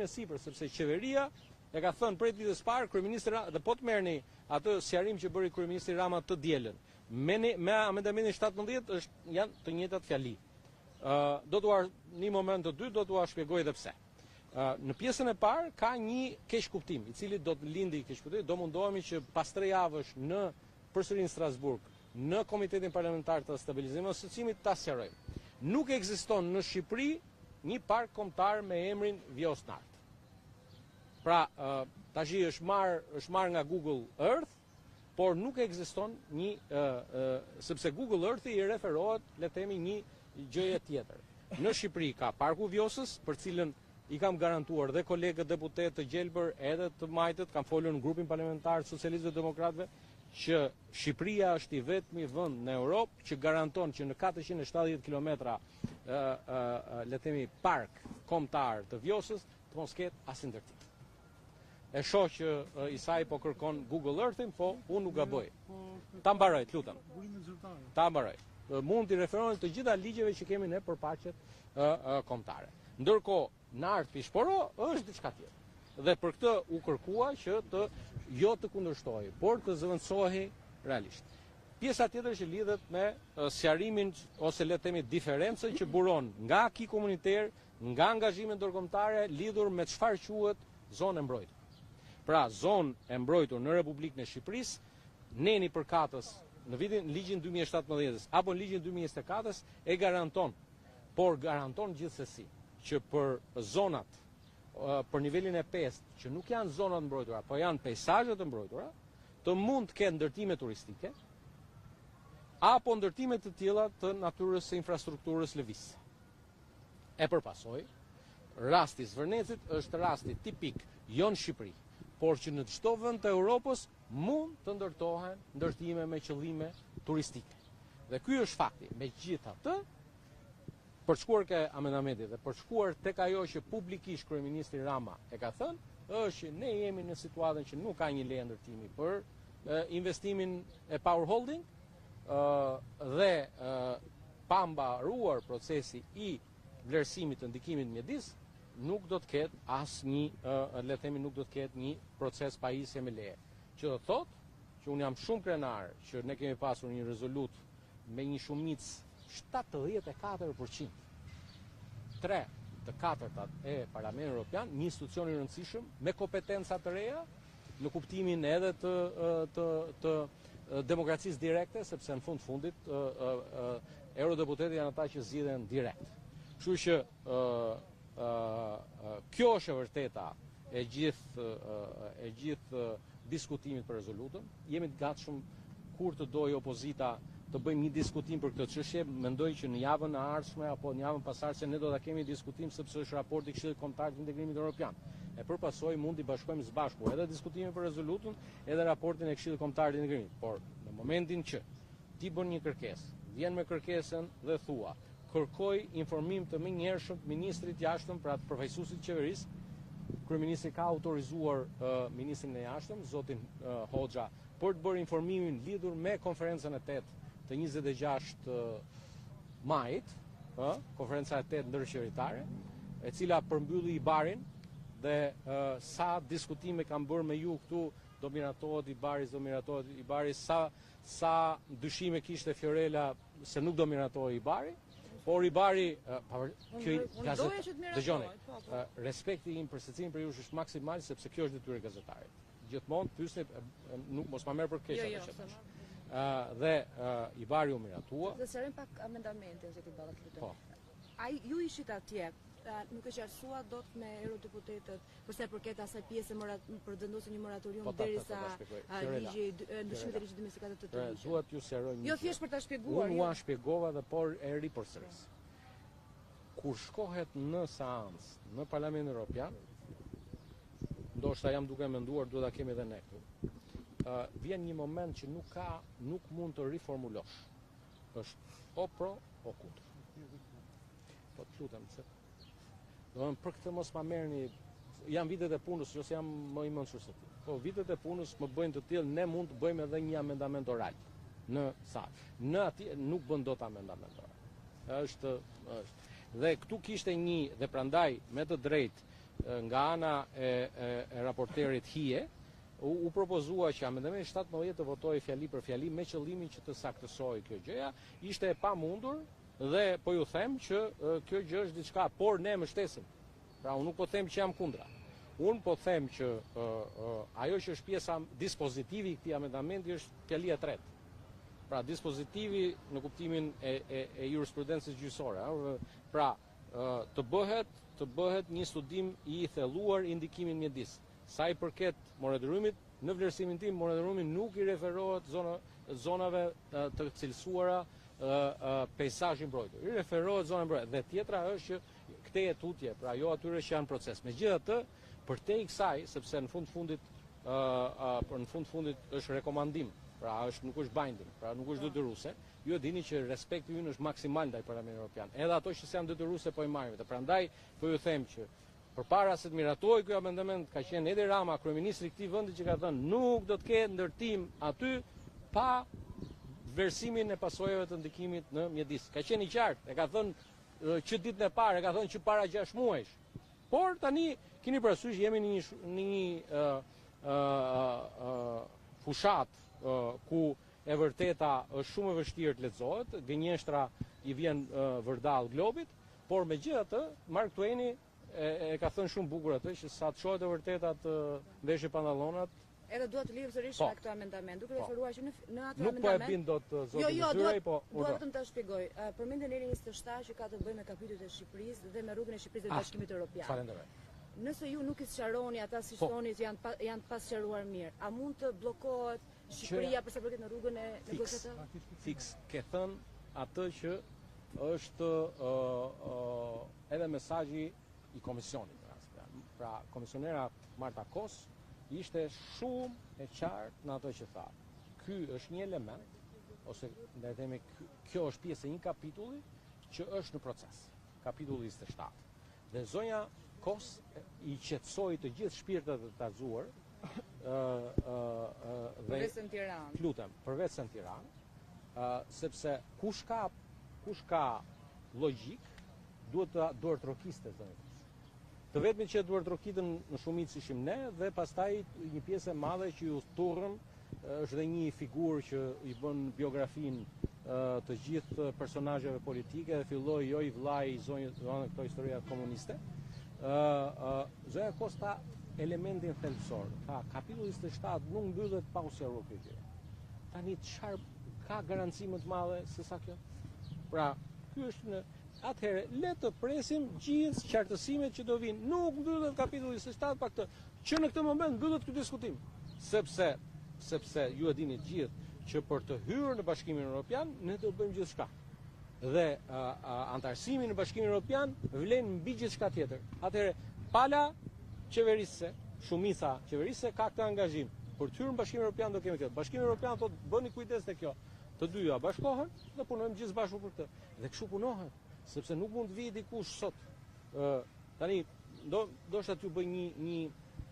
me sipër, sepse qeveria e ka thënë prej ditës parë kryeministri dhe po të merrni atë sqarim që bëri kryeministri Rama të dielën. Me amendamentin 17 janë të njëjtat fjali. Në moment të dytë do t'ua shpjegoj edhe pse. Në pjesën e parë ka një keq kuptim, i cili do të lindi keq kuptim, do mundohemi që pas 3 javësh përsëri në Strasburg, në Komitetin Parlamentar të Stabilizimit dhe Asociimit ta sqarojmë. Nuk ekziston në Shqipëri një park kombëtar me emrin Vjosnart. Pra, tash është marrë nga Google Earth, por nuk ekziston sepse Google Earth i referohet, le të themi, një gjëje tjetër. Në Shqipëri ka Parku Vjosës, për cilën i kam garantuar dhe kolegët deputet të Gjelbër edhe të Majtët, kam folur në grupin parlamentar socialistëve dhe demokratëve, që Shqipëria është i vetmi vend në Europë që garanton që në 470 kilometra le të themi park kombëtar të Vjosës të mos ketë asnjë ndërtim. E shoh që Isai po kërkon Google Earthin, po unë nuk gaboj. Ta mbaroj, lutem. Ta mbaroj. Mund t'i referohen të gjitha ligjeve që kemi ne për parqet kombëtare. Ndërkohë, në art pishporo është diçka tjetër. Dhe për këtë u kërkua që jo të kundërshtohej, por të zëvendësohej realisht. Pjesa tjetër që lidhet me sqarimin ose le të themi diferencën që buron nga aki komuniter, nga angazhimet ndërkombëtare lidhur me çfarë quhet zonë e mbrojtur. Pra, zonë e mbrojtur në Republikën e Shqipërisë, neni përkatës në ligjin 2017 apo në ligjin 2024 e garanton, por garanton gjithsesi që për zonat për nivelin e 5, që nuk janë zonat mbrojtura, po janë pejsazhet e mbrojtura, të mund të kenë ndërtime turistike apo ndërtime të tilla të natyrës së infrastrukturës lëvizëse. E përpasoj, rasti Zvërnecit është rasti tipik jo në Shqipëri, por që në çdo vend të Europës mund të ndërtohen ndërtime me qëllime turistike. Dhe ky është fakti. Megjithatë, për shkuar ke amendamentit dhe për shkuar tek ajo që publikisht kryeministri Rama e ka thënë, është që ne jemi në situatën që nuk ka një leje ndërtimi për investimin e Power Holding dhe pa mbaruar procesi i vlerësimit të ndikimit mjedis, nuk do të ketë le të themi, nuk do të ketë një proces pajisje me leje. Që do të thotë që unë jam shumë krenar që ne kemi pasur një rezolut me një shumicë 74%. 3/4 e Parlamentit Evropian, një institucion i rëndësishëm me kompetenca të reja, në kuptimin edhe të demokracisë direkte, sepse në fundit eurodeputetët janë ata që zgjidhen direkt. Kështu që kjo është e vërteta e gjithë diskutimit për rezolutën. Jemi të gatshëm kur të dojë opozita të bëjmë një diskutim për këtë çështje. Mendoj që në javën e ardhshme apo në javën pasardhëse ne do ta kemi diskutim, sepse është raporti i Këshillit Kombëtar të Integrimit Evropian. E përpasoj mund t'i bashkojmë së bashku edhe diskutimin për rezolutën, edhe raportin e Këshillit Kombëtar të Integrimit. Por në momentin që ti bën një kërkesë, vjen me kërkesën dhe thua, kërkoj informim të menjëhershëm ministrit jashtëm, pra të përfaqësuesit të qeverisë. Kryeministri ka autorizuar ministrin e jashtëm, zotin Hoxha, për të bërë informimin lidhur me konferencën e 8 të 26 majit, konferenca e 8 ndërqeveritare, e cila përmbylli IBAR-in dhe sa diskutime kam bërë me ju këtu, do miratohet IBAR-i, sa dyshime kishte Fiorella se nuk do miratohet IBAR-i, por IBAR-i, dëgjoni, respekti im për secilin për ju është maksimal, sepse kjo është detyrë e gazetarit. Gjithmonë pyesni, mos ma merr për keq. Dhe IBAR-i u miratua. Dhe sërim pak amendamente, ose ti ballat lutem. Ai ju ishit atje, nuk e qartësua dot me eurodeputetët përsa përket asaj pjese për vendosjen një moratorium derisa ligji ndryshimit e ligjit 24 të ligjit. Duhet ju sqaroj një. Jo thjesht për ta shpjeguar. Unë ua shpjegova dhe por e ri përsëris. Kur shkohet në seancë në Parlamentin Evropian, ndoshta jam duke menduar duhet ta kemi edhe ne këtu. Vjen një moment që nuk mund të riformulosh. Është o pro o kundër. Po të lutem se për këtë mos ma merrni, janë vitet e punës, ose jam më i mençur se ti. Po vitet e punës më bëjnë të tillë, ne mund të bëjmë edhe një amendament oral në salë. Në atje nuk bën dot amendament oral. Është. Dhe këtu kishte një, dhe prandaj me të drejtë nga ana e raporterit Hije, u propozua që amendamenti 17 të votojë fjali për fjali me qëllimin që të saktësoj kjo gjëja, ishte e pamundur dhe po ju them që kjo gjë është diçka, por ne mbështesim. Pra unë nuk po them që jam kundra. Unë po them që ajo që është pjesa dispozitivi i këtij amendamenti është fjalia 3. Pra dispozitivi në kuptimin e jurisprudencës gjyqësore. Pra të bëhet një studim i thelluar i ndikimit mjedis. Sa i përket monitorimit, në vlerësimin tim, monitorimi nuk i referohet zonave të cilësuara peizazhi mbrojtur. I referohet zonave mbrojtura. Dhe tjetra është që këtej e tutje, pra jo atyre që janë proces. Megjithatë, përtej kësaj, sepse në fund fundit është rekomandim, pra nuk është binding, pra nuk është detyruese, ju e dini që respekti ynë është maksimal ndaj Parlamentit Evropian. Edhe ato që janë detyruese po i marrim. Prandaj po ju them që përpara se të miratoj ky amendament, ka qenë Edi Rama, kryeministri i këtij vendi, që ka thënë nuk do të ketë ndërtim aty pa vlerësimin e pasojave të ndikimit në mjedis. Ka qenë i qartë, e ka thënë që ditën e parë, e ka thënë që para 6 muajsh. Por tani keni parasysh jemi në një fushat ku e vërteta është shumë e vështirë të lexohet, gënjeshtra i vjen vërdall globit, por megjithatë Mark Twaini e ka thënë shumë bukur atë që sa të shohet e vërteta të veshë pantallonat. Edhe dua të lidh sërish me këtë amendament, duke referuar që në atë amendament. Nuk po e bin dot zotin Zyrej, po. Dua vetëm ta shpjegoj. Përmendën deri 27 që ka të bëjë me kapitullin e Shqipërisë dhe me rrugën e Shqipërisë dhe Bashkimit Evropian. Falenderoj. Nëse ju nuk i sqaroni ata si thoni që janë pas sqaruar mirë, a mund të bllokohet Shqipëria për sa përket në rrugën e negociatorëve? Fiks, ke thënë atë që është edhe mesazhi i komisionit. Pra, komisionera Marta Kos ishte shumë e qartë në ato që tha. Ky është një element, ose ne themi kjo është pjesë e një kapitulli që është në proces. Kapitulli 27. Dhe zonja Kos i qetësoi të gjithë shpirtat e tazuar përveç në Tiranë. Lutem, përveç në Tiranë, sepse kush ka logjik duhet të trokiste zonja Kos. Të vetmi që duhet trokitën në shumicë ishim ne, dhe pastaj një pjesë e madhe që ju turrën është dhe një figurë që i bën biografinë të gjithë personazheve politike dhe filloi jo i vllai i zonjës këto historia komuniste. Zonja Kosta elementin thelbësor. Kapitulli 27 nuk mbyllet pa u sqaruar kjo gjë. Tani çfarë ka garanci më të madhe se sa kjo? Pra, ky është në atëherë le të presim gjithë qartësimet që do vinë. Nuk mbyllet kapitulli 27 pa këtë. Që në këtë moment mbyllet ky diskutim, sepse ju e dini gjithë që për të hyrë në Bashkimin Evropian ne do bëjmë gjithçka. Dhe antarësimi në Bashkimin Evropian vlen mbi gjithçka tjetër. Atëherë pala qeverisë, shumica qeverisë ka këtë angazhim. Për të hyrë në Bashkimin Evropian do kemi këtë. Bashkimi Evropian thotë bëni kujdes te kjo. Të dyja bashkohen dhe punojmë gjithë bashku për këtë. Dhe kështu punohen, sepse nuk mund të vijë dikush sot. Tani ndoshta t'ju bëj një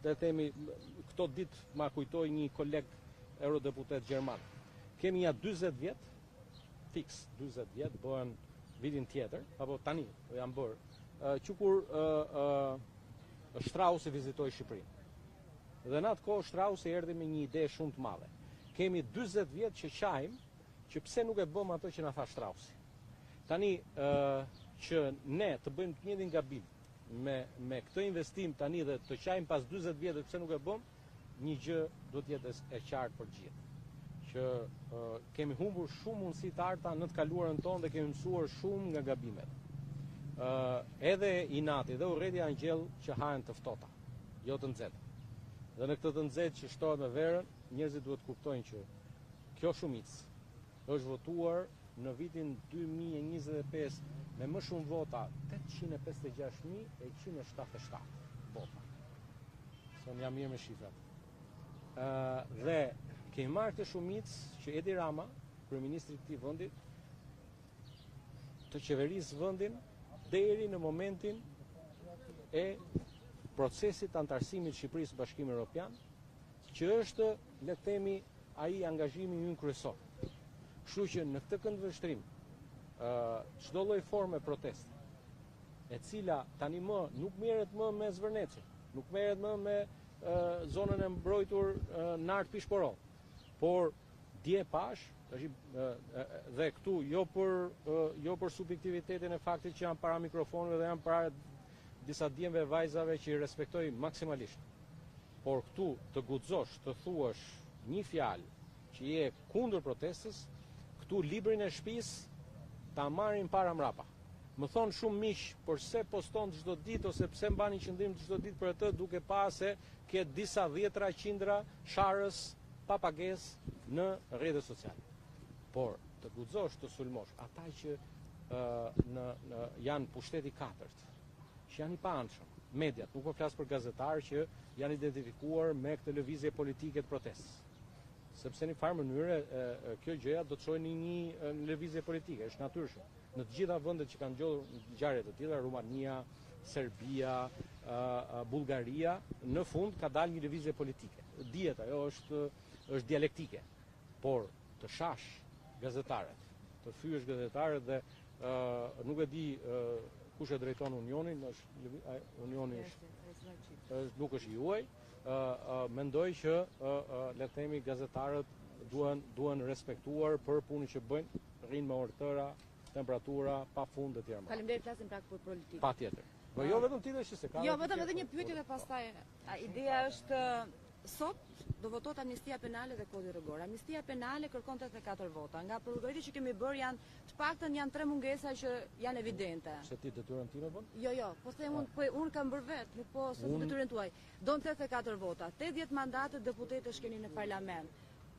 të themi këto ditë ma kujtoj një koleg eurodeputet gjerman. Kemi ja 40 vjet, fiks 40 vjet, bëhen vitin tjetër, apo tani janë bërë, që kur Strauss vizitoi Shqipërinë. Dhe në atë kohë Strauss erdhi me një ide shumë të madhe. Kemi 40 vjet që qajmë që pse nuk e bëm ato që na tha Straussi. Tani që ne të bëjmë të njëjtin gabim me këtë investim tani dhe të qajmë pas 40 vjetë pse nuk e bëm, një gjë do të jetë e qartë për gjithë. Që kemi humbur shumë mundësi të arta në të kaluarën tonë dhe kemi mësuar shumë nga gabimet. Edhe inati dhe urrëtia janë gjellë që hahen të ftohta, jo të nxehta. Dhe në këtë të nxehtë që shtohet me verën, njerëzit duhet kuptojnë që kjo shumicë është votuar në vitin 2025 me më shumë vota 856.177 vota. Son jam mirë me shifrat. Dhe kemi marrë këtë shumicë që Edi Rama, kryeministri i këtij vendi, të qeverisë vendin deri në momentin e procesit të antarësimit të Shqipërisë në Bashkimin Evropian, që është, le të themi, ai angazhimi ynë kryesor. Kështu që në këtë këndvështrim, çdo lloj forme proteste, e cila tani më nuk merret më me Zvërnecin, nuk merret më me zonën e mbrojtur Nart Pishporov, por dje pash dhe këtu jo për subjektivitetin e faktit që janë para mikrofonëve dhe janë para disa djemve vajzave që i respektoj maksimalisht. Por këtu të guxosh, të thuash një fjalë që je kundër protestës, këtu librin e shtëpisë ta marrin para mrapa. Më thonë shumë miq, por se poston çdo ditë ose pse mbani qëndrim çdo ditë për atë duke pa se ke disa dhjetra qindra sharës pa pagesë në rrjetet sociale. Por të guxosh të sulmosh ata që janë pushteti 4, që janë i paanshëm, mediat, nuk po flas për gazetarë që janë identifikuar me këtë lëvizje politike të protestës. Sepse në farë mënyrë kjo gjëja do të çojë në një lëvizje politike, është natyrshëm. Në të gjitha vendet që kanë ndodhur ngjarje të tilla, Rumania, Serbia, Bullgaria, në fund ka dalë një lëvizje politike. Dihet ajo është dialektike, por të shash gazetarët, të thyesh gazetarët dhe nuk e di kush e drejton Unionin, Unioni nuk është i juaj. Mendoj që le të themi gazetarët duhen respektuar për punën që bëjnë, rrinë me orë tëra, temperatura, pa fund e tjera. Faleminderit, flasim pra për politikë. Patjetër. Po jo vetëm ti që se ka. Jo, vetëm edhe një pyetje dhe pastaj ideja është sot do votohet amnistia penale dhe kodi rrugor. Amnistia penale kërkon 84 vota. Nga përgjigjet që kemi bërë janë të paktën janë 3 mungesa që janë evidente. Se ti detyrën time bën? Jo, po them unë kam bërë vetë, nuk po se detyrën tuaj. Don 84 vota, 80 mandate deputetësh keni në parlament.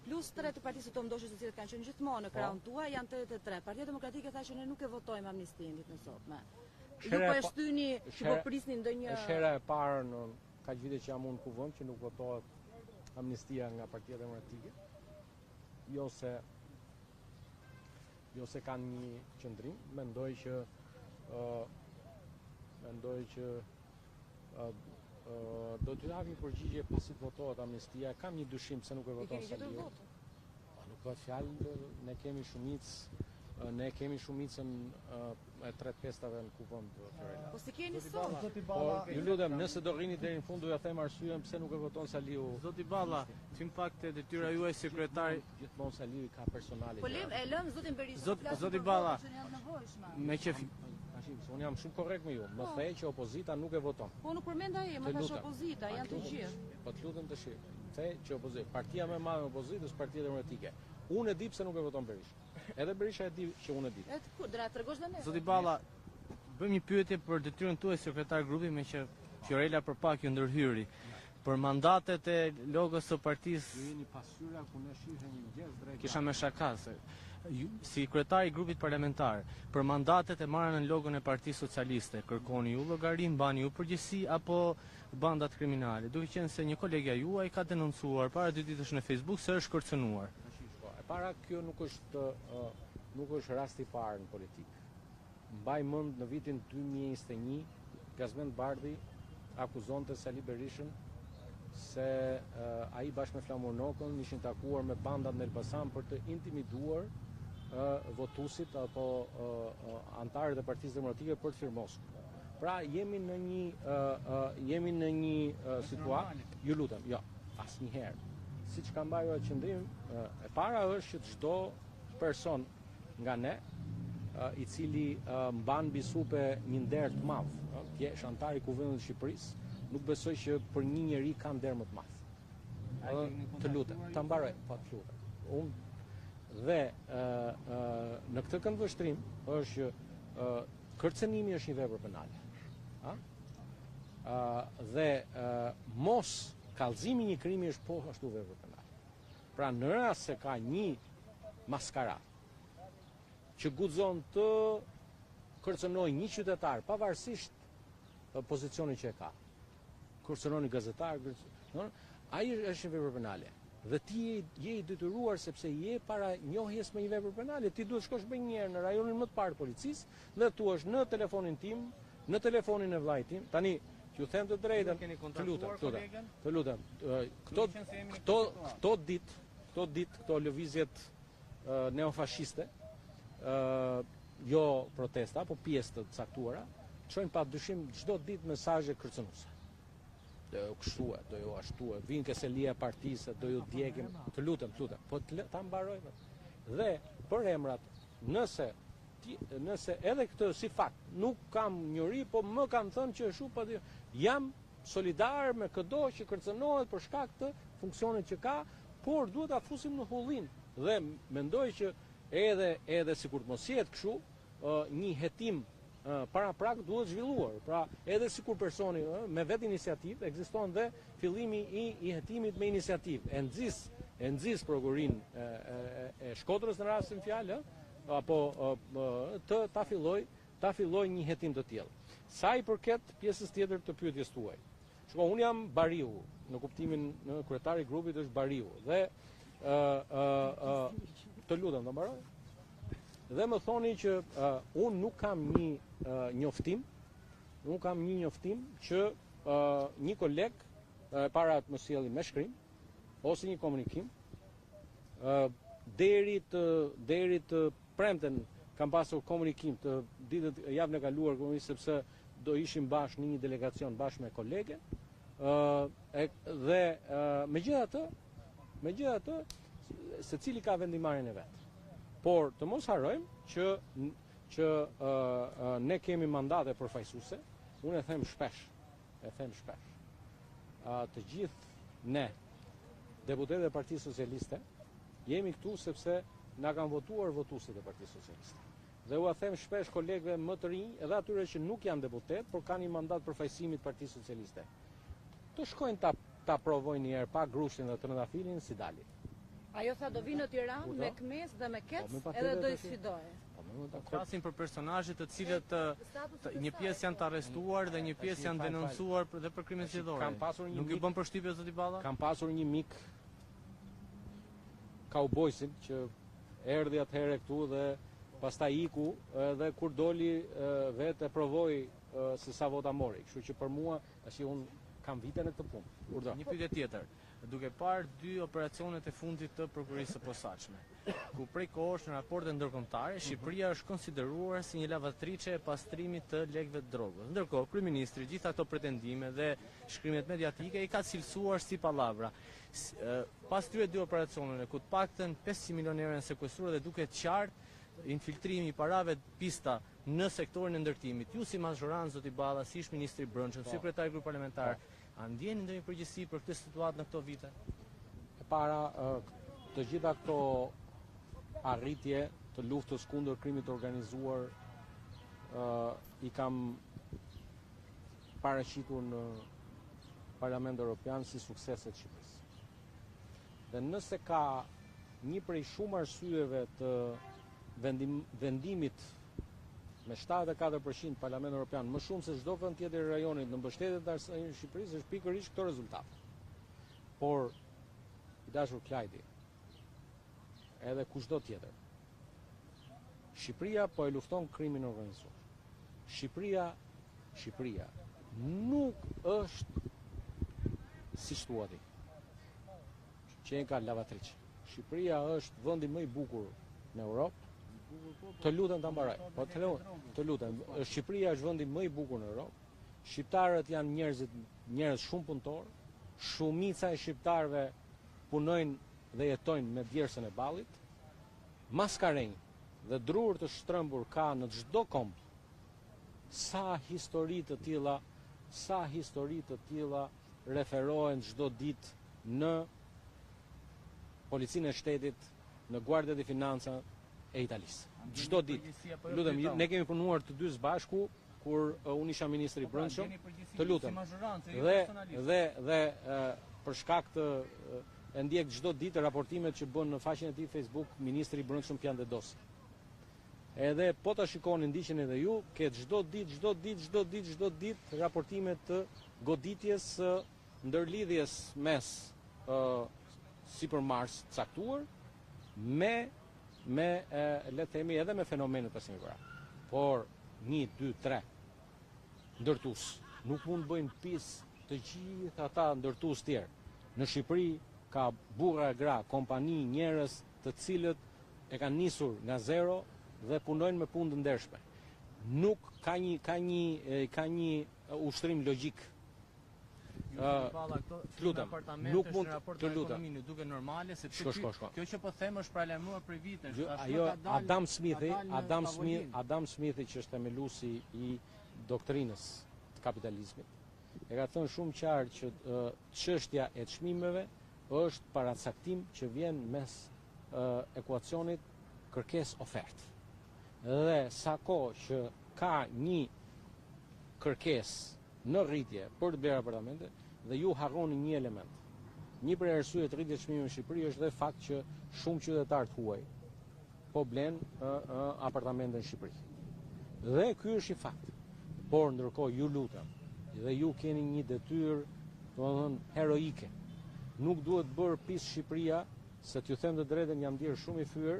Plus 3 të partisë të mdoshës të cilët kanë qenë gjithmonë në krahun tuaj janë 83. Partia Demokratike tha që ne nuk e votojmë amnistin ditën e sotme. Ju po e shtyni që po prisni ndonjë. Është hera e parë në kaq vite që jam unë kuvend që nuk votohet amnistia nga Partia Demokratike. Jo se kanë një qëndrim, mendoj që do të japim përgjigje pasi të votohet amnistia. Kam një dyshim se nuk e voton Saliu. Nuk ka fjalë, ne kemi shumicën e 3/5 në kuvend Fiorella. Po si keni sot? Ju lutem, nëse do rrini deri në fund do ja them arsyeën pse nuk e voton Saliu. Zoti Balla, në fakt detyra juaj sekretari Gjithmonë Saliu ka personale. Po e lëm zotin Berisha. Zoti Balla, me qef unë jam shumë korrekt me ju. Më the që opozita nuk e voton. Po nuk përmend ai, më thash opozita, janë të gjithë. Po të lutem tash. The që opozita, partia më e madhe e opozitës, Partia Demokratike. Unë e di pse nuk e voton Berisha. Edhe Berisha e di që unë e di. Ku dra tregosh dhe ne? Zoti Balla, bëjmë një pyetje për detyrën tuaj sekretar grupi me që Fiorella për pak ju ndërhyri. Për mandatet e logos së partisë. Ju jeni pasyra ku ne shihemi një gjest drejt. Kisha me shakase. Si kryetari i grupit parlamentar, për mandatet e marrën në logon e Partisë Socialiste, kërkoni ju llogari, mbani ju përgjegjësi apo bandat kriminale, duke qenë se një kolegja juaj ka denoncuar para 2 ditësh në Facebook se është kërcënuar. E para, kjo nuk është rasti i parë në politikë. Mbaj mend në vitin 2021, Gazmend Bardhi akuzonte Sali Berishën se ai bashkë me Flamur Nokën ishin takuar me bandat në Elbasan për të intimiduar votuesit apo antarët e Partisë Demokratike për të firmosur. Pra jemi në një situatë, ju lutem, jo, asnjëherë. Siç ka mbajur qëndrim, e para është që çdo person nga ne i cili mban mbi supe një nder të madh, ti je antar i Kuvendit të Shqipërisë, nuk besoj që për një njeri ka nder më të madh. Të lutem, ta mbaroj, po të lutem. Dhe në këtë këndvështrim është që kërcënimi është një vepër penale. Dhe mos kallëzimi një krimi është po ashtu vepër penale. Pra në rast se ka një maskarat që guxon të kërcënojë një qytetar pavarësisht pozicionit që e ka, kërcënon një gazetar, ai është një vepër penale. Dhe ti je i detyruar sepse je para njohjes me një vepër penale, ti duhet shkosh më një herë në rajonin më të parë të policisë dhe thuash në telefonin tim, në telefonin e vllajt tim. Tani ju them të drejtën, të lutem. Këto ditë, këto lëvizjet neofashiste, jo protesta, po pjesë të caktuara, çojnë pa dyshim çdo ditë mesazhe kërcënuese. Do ju kështue, do ju ashtue, vinë keselia e partisë, do ju djegim, të lutem, po ta mbarojmë. Dhe për emrat, nëse edhe këtë si fakt, nuk kam njëri, po më kanë thënë që është jam solidar me këdo që kërcënohet për shkak të funksionit që ka, por duhet ta fusim në hullin. Dhe mendoj që edhe sikur të mos jetë kështu, një hetim para prag duhet zhvilluar. Pra, edhe sikur personi me vetë iniciativë, ekziston dhe fillimi i hetimit me iniciativë. E nxis prokurin e Shkodrës në rastin fjalë, apo ta filloj një hetim të tillë. Sa i përket pjesës tjetër të pyetjes tuaj. Shko, unë jam bariu, në kuptimin në kryetari i grupit është bariu, dhe të lutem të mbaroj. Dhe më thoni që unë nuk kam një njoftim që një koleg para të më sjellë me shkrim ose një komunikim deri të premten kam pasur komunikim të ditët javën e kaluar sepse do ishim bashkë në një delegacion bashkë me kolege dhe megjithatë secili ka vendimarrjen e vet. Por të mos harrojmë që ne kemi mandate përfaqësuese, unë e them shpesh. Të gjithë ne, deputetët e Partisë Socialiste, jemi këtu sepse na kanë votuar votuesit e Partisë Socialiste. Dhe u them shpesh kolegëve më të rinj, edhe atyre që nuk janë deputet, por kanë një mandat përfaqësimi të Partisë Socialiste. Të shkojnë ta provojnë një herë pa grushtin dhe trëndafilin si dalin. Ajo tha do vinë në Tiranë me kmes dhe me kec, edhe do i sfidojë. Flasim për personazhe të cilët një pjesë janë të arrestuar dhe një pjesë janë denoncuar dhe për krime zgjedhore. Nuk ju bën përshtypje zoti Balla? Kam pasur një mik kaubojsin që erdhi atëherë këtu dhe pastaj iku dhe kur doli vetë e provoi se sa vota mori. Kështu që për mua tash unë kam vite në këtë punë. Një pyetje tjetër. Duke parë 2 operacionet e fundit të prokurisë së posaçme, ku prej kohësh në raporte ndërkombëtare Shqipëria është konsideruar si një lavatriçe e pastrimit të lekëve të drogës. Ndërkohë, kryeministri gjitha ato pretendime dhe shkrimet mediatike i ka cilësuar si pallavra. Pas këtyre 2 operacioneve, ku të paktën 500 milionë euro janë sekuestruar dhe duket qartë infiltrimi i parave të pista në sektorin e ndërtimit. Ju si majoran zoti Balla, si ish ministri i Brendshëm, sekretari i grupit parlamentar, a ndjeni ndonjë përgjegjësi për këtë situatë në këto vite? E para, të gjitha këto arritje të luftës kundër krimit të organizuar i kam paraqitur në Parlamentin Evropian si suksese të Shqipërisë. Dhe nëse ka një prej shumë arsyeve të vendimit me 74% Parlamentin Evropian, më shumë se çdo vend tjetër i rajonit në mbështetjet e Shqipërisë, është pikërisht këto rezultate. Por i dashur Klajdi, edhe kushdo tjetër, Shqipëria po e lufton krimin organizuar. Shqipëria nuk është si thuati që e ka lavatriç. Shqipëria është vendi më i bukur në Europë. Të lutem ta mbaroj. Po të lutem. Shqipëria është vendi më i bukur në Europë. Shqiptarët janë njerëz shumë punëtor. Shumica e shqiptarëve punojnë dhe jetojnë me djersën e ballit. Maskarënj dhe drur të shtrëmbur ka në çdo komb. Sa histori të tilla referohen çdo ditë në Policinë e Shtetit, në Guardia di Finanza e Italisë. Çdo ditë. Lutem, ne kemi punuar të dy së bashku kur unë isha ministri i Brendshëm. Të lutem. Dhe për shkak të e ndjek çdo ditë raportimet që bën në faqen e tij Facebook ministri i Brendshëm Pjandedosi. Edhe po ta shikoni ndiqen edhe ju, ke çdo ditë raportime të goditjes ndërlidhjes mes sipërmarrës caktuar me le të themi edhe me fenomenet pasimikora. Por 1, 2, 3 ndërtues nuk mund bëjnë pjesë të gjithë ata ndërtues tjerë. Në Shqipëri ka burra e gra, kompani, njerëz të cilët e kanë nisur nga zero dhe punojnë me punë të ndershme. nuk ka një ushtrim logjik. Lutem, nuk mund të lutem. Ekonominë duke normale sepse Shko. kjo që po them është paralajmëruar për vite. Ajo Adam Smithi që është themeluesi i doktrinës të kapitalizmit, e ka thënë shumë qartë që çështja e çmimeve është paracaktim që vjen mes ekuacionit kërkesë-ofertë. Dhe sa kohë që ka një kërkesë në rritje për të blerë apartamente dhe ju harroni një element. Një prej arsyeve të rritjes çmimeve në Shqipëri është dhe fakti që shumë qytetarë huaj po blen apartamente në Shqipëri. Dhe ky është i fakt. Por ndërkohë ju lutem, dhe ju keni një detyrë, domethënë heroike. Nuk duhet bërë pis Shqipëria, se t'ju them të drejtën jam ndier shumë i fyer,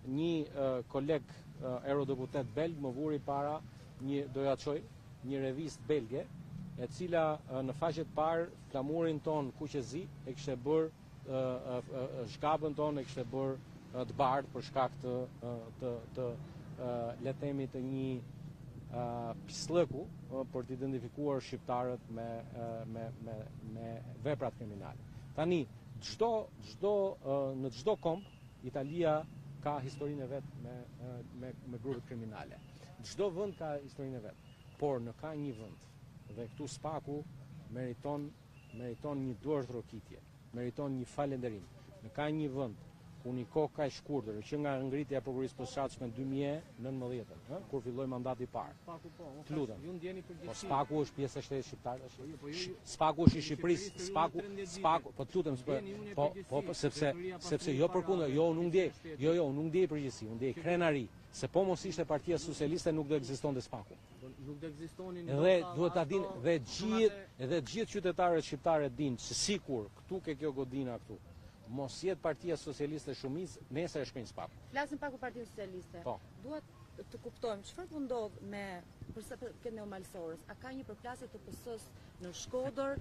një koleg eurodeputet belg më vuri para doja çoj një revistë belge, e cila në faqet parë flamurin ton kuqezi e kishte bërë shkapën ton e kishte bërë të bardhë për shkak të le të themi të një pislëku për të identifikuar shqiptarët me veprat kriminale. Tani në çdo komb Italia ka historinë e vet me grupet kriminale. Çdo vend ka historinë e vet, por në ka një vend dhe këtu Spaku meriton një duartrokitje, meriton një falënderim. Në ka një vend ku një kohë ka shkurtër, që nga ngritja e prokurisë posaçme në 2019, kur filloi mandati i parë. Spaku po. Të lutem. Ju ndjeni përgjegjësi. Po Spaku është pjesë e shtetit shqiptar tash. Spaku është i Shqipërisë, Spaku, po të lutem, po sepse jo përkundër, jo unë nuk ndjej. Jo, unë nuk ndjej përgjegjësi, unë ndjej krenari. Se po mos ishte Partia Socialiste nuk do ekzistonte Spaku. Nuk do ekzistonin. Dhe duhet ta dinë dhe gjithë qytetarët shqiptarë dinë se sikur këtu ke kjo godina këtu. Mos jetë Partia Socialiste shumicë, nesër e shkojnë Spaku. Flasim pak për Partinë Socialiste. Po. Duhet të kuptojmë çfarë po ndodh me përsa këtë neomalsorës. A ka një përplasje të PS-s në Shkodër?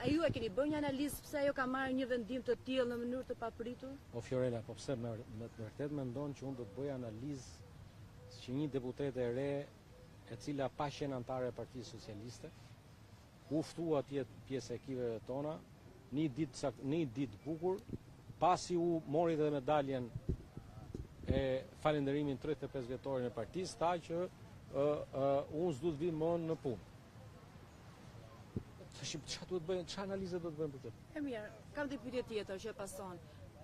A ju e keni bërë një analizë pse ajo ka marrë një vendim të tillë në mënyrë të papritur? O Fiorella, po pse me vërtet mendon që unë do të bëj analizë që një deputete e re e cila pa qenë anëtare e Partisë Socialiste u ftua atje pjesë e ekipeve tona një ditë bukur, pasi u mori dhe medaljen e falënderimin 35 vjetorin e partisë, tha që unë s'du të vi më në punë. Çfarë analize do të bëjmë për këtë? E mirë, kam një pyetje tjetër që pason.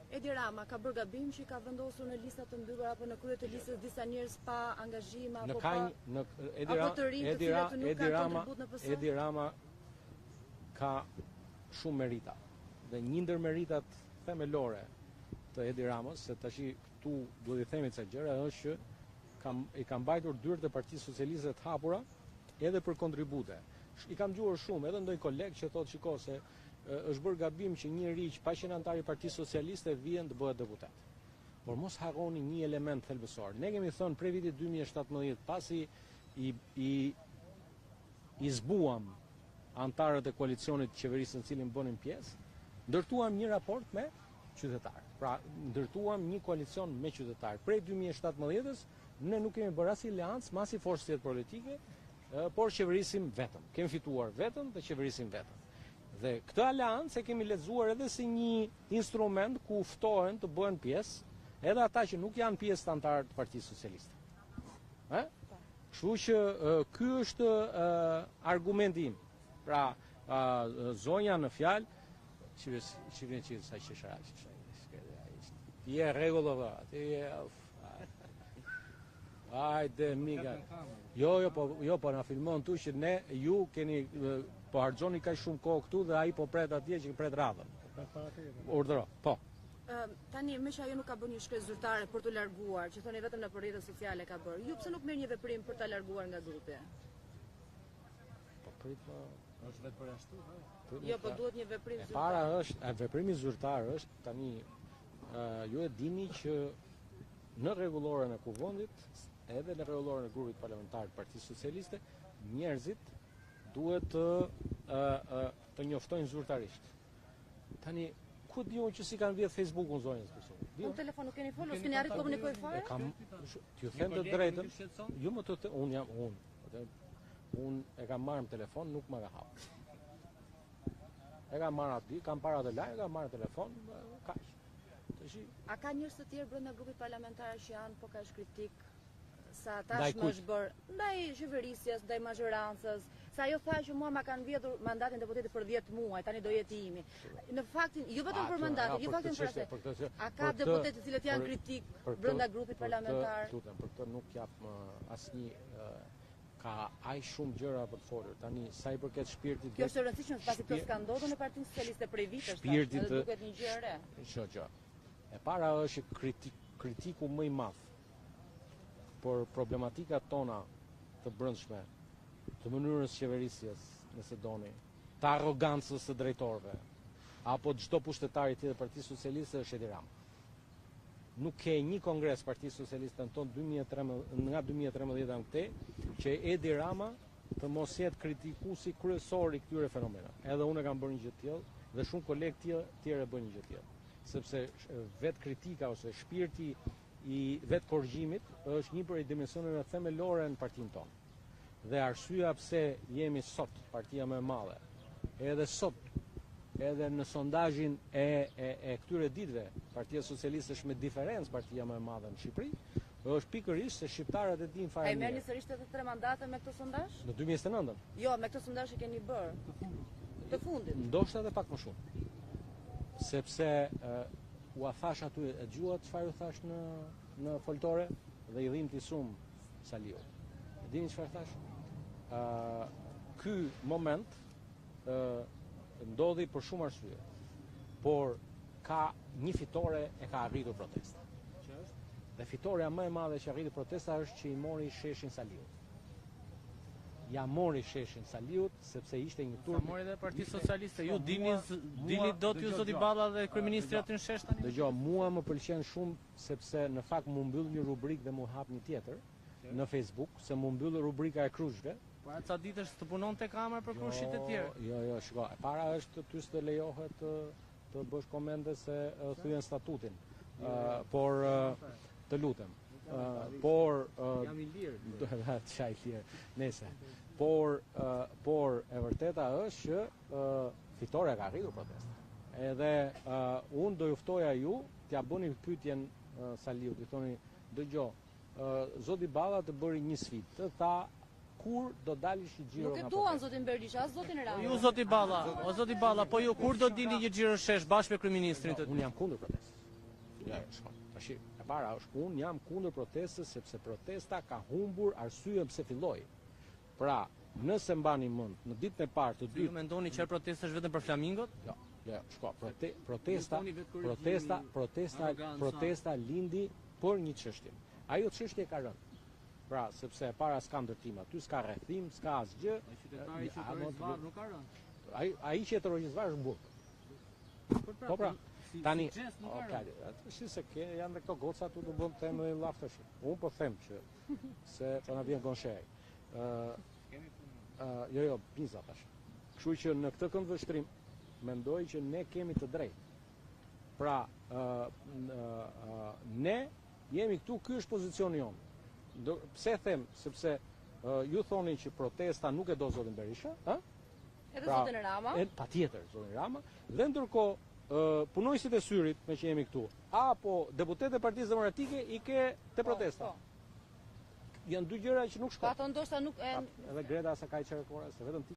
Edi Rama ka bërë gabim që i ka vendosur në listat të mbyllura apo në krye të listës disa njerëz pa angazhim apo të rinj të cilët nuk kanë kontribut në PS? Edi Rama ka shumë merita. Dhe një ndër meritat themelore të Edi Ramës, se tash këtu duhet i themi ca gjëra, është që i ka mbajtur dyert e Partisë Socialiste të hapura edhe për kontribute. I kam dëgjuar shumë, edhe ndonjë koleg që thotë shiko se është bërë gabim që një njerëz pa qenë antar i Partisë Socialiste vjen të bëhet deputet. Por mos harroni një element thelbësor. Ne kemi thënë prej vitit 2017, pasi i zbuam antarët e koalicionit qeverisë në cilin bënin pjesë, ndërtuam një raport me qytetarë. Pra, ndërtuam një koalicion me qytetarë. Prej 2017-ës, ne nuk kemi bërë as aleancë, as i forcë politike, por qeverisim vetëm. Kemi fituar vetëm dhe qeverisim vetëm. Dhe këtë aleancë e kemi lexuar edhe si një instrument ku ftohen të bëhen pjesë edhe ata që nuk janë pjesë të antarë të Partisë Socialiste. Kështu që ky është argumenti im. Pra, zonja në fjalë, që vjen që sa qeshara, ti je rregull valla, ti je hajde miga. Jo, po na filmon tu që ne ju keni po harxhoni kaq shumë kohë këtu dhe ai po pret atje që pret radhën. Urdhëro. Po. Tani më që ajo nuk ka bërë një shkresë zyrtare për të larguar, që thoni vetëm në rrjetet sociale ka bërë. Ju pse nuk merr një veprim për ta larguar nga grupi? Po prit po është vetë për ashtu, jo, po duhet një veprim zyrtar. Para është, veprimi zyrtar është tani ju e dini që në rregulloren e kuvendit edhe në rregulloren e grupit parlamentar të Partisë Socialiste, njerëzit duhet të njoftojnë zyrtarisht. Tani ku diun që si kanë vjedh Facebook-un zonjës për shembull. Unë telefon nuk keni folur, s'keni arrit komunikoj fare? T'ju them të drejtën. Jo më të unë e kam marrë në telefon, nuk më ka hapur. E kam marrë aty, kam para të lajë, kam marrë telefon, kaq. A ka njerëz të tjerë brenda grupit parlamentar që janë po kaq kritik sa tashmë është bërë ndaj qeverisjes, ndaj mazhorancës, sa ajo tha që mua ma kanë vjedhur mandatin deputetit për 10 muaj, tani do jetë imi. Në faktin, jo vetëm për mandatin, jo vetëm për atë. A ka deputetë të cilët janë kritik brenda grupit parlamentar? Lutem, për këtë nuk jap asnjë ka aq shumë gjëra për të folur. Tani sa i përket shpirtit. Kjo është e rëndësishme pasi kjo ska ndodhur në Partinë Socialiste prej vitesh, shpirtit duket një gjë e re. Gjë. E para është kritiku më i madh por problematikat tona të brendshme, të mënyrës qeverisjes, nëse doni, të arrogancës së drejtorëve, apo çdo pushtetari tjetër e Partisë Socialiste është Edi Rama. Nuk ke një kongres Partisë Socialiste në tonë nga 2013 në këte, që Edi Rama të mos jetë kritikuesi kryesor i këtyre fenomenave. Edhe unë kam bërë një gjë të tillë dhe shumë kolegë tjerë bëjnë një gjë të tillë. Sepse vetë kritika ose shpirti i vetë korrigjimit është një prej dimensioneve themelore në partinë tonë. Dhe arsyeja pse jemi sot partia më e madhe, edhe sot, edhe në sondazhin e këtyre ditëve, Partia Socialiste është me diferencë partia më e madhe në Shqipëri, është pikërisht se shqiptarët e dinë fare mirë. A i merrni sërish 83 mandate me këtë sondazh? Në 2019? Jo, me këtë sondazh që keni bërë. Të fundit. Ndoshta edhe pak më shumë. Sepse u a thash aty, e dëgjuat çfarë u thash në foltore dhe i dhimbti shumë Saliu. E dini çfarë thash? Ky moment ndodhi për shumë arsye, por ka një fitore e ka arritur protesta. Dhe fitoria më e madhe që arriti protesta është që i mori sheshin Saliut. Ja mori sheshin Saliut sepse ishte një turp. Sa mori dhe Partia Socialiste, ju dini dot ju zoti Balla dhe kryeministri aty në shesh tani? Dëgjoj, mua më pëlqen shumë sepse në fakt mu mbyll një rubrikë dhe mu hap një tjetër në Facebook, se mu mbyll rubrika e krushve. Po ca ditësh të punonte kamera për krushit e tjerë. Jo, shiko, e para është ty të lejohet të bësh komente se thyen statutin. Por të lutem. Por jam i lirë. Çaj lirë. Nëse. Por e vërteta është që fitore ka arritur protesta. Edhe unë do ju ftoja ju t'ja bëni pyetjen Saliut, i thoni dëgjoj, zoti Balla të bëri një sfidë, të tha kur do dalish i xhiro nga. Nuk e duan zotin Berisha, as zotin Rama. Ju zoti Balla, po ju kur do dilni një xhiro shesh bashkë me kryeministrin të? Unë jam kundër protestës. Ja, tash e para është unë jam kundër protestës sepse protesta ka humbur arsyeën pse filloi. Pra, nëse mbani mend, në ditën e parë të dytë. Ju mendoni që protesta është vetëm për flamingot? Jo, shko, protesta lindi për një çështje. Ajo çështje ka rënë. Pra, sepse e para s'ka ndërtim aty, s'ka rrethim, s'ka asgjë. Qytetari që terrorist nuk ka rënë. Ai që terrorist është burg. Po pra, tani, se janë dhe këto goca tu të bën temë dhe llaf tash. Unë po them që se po na vjen gonshej. Jo, pizza tash. Kështu që në këtë këndvështrim mendoj që ne kemi të drejtë. Pra, ne jemi këtu, ky është pozicioni jonë. Pse them? Sepse ju thoni që protesta nuk e do zotin Berisha, edhe zotin Rama. Patjetër, zotin Rama. Dhe ndërkohë punojësit e syrit me që jemi këtu, apo deputetët e Partisë Demokratike i ke te protesta. Janë dy gjëra që nuk shkojnë. Ato ndoshta nuk edhe Greta Sakaj Çerkora, se vetëm ti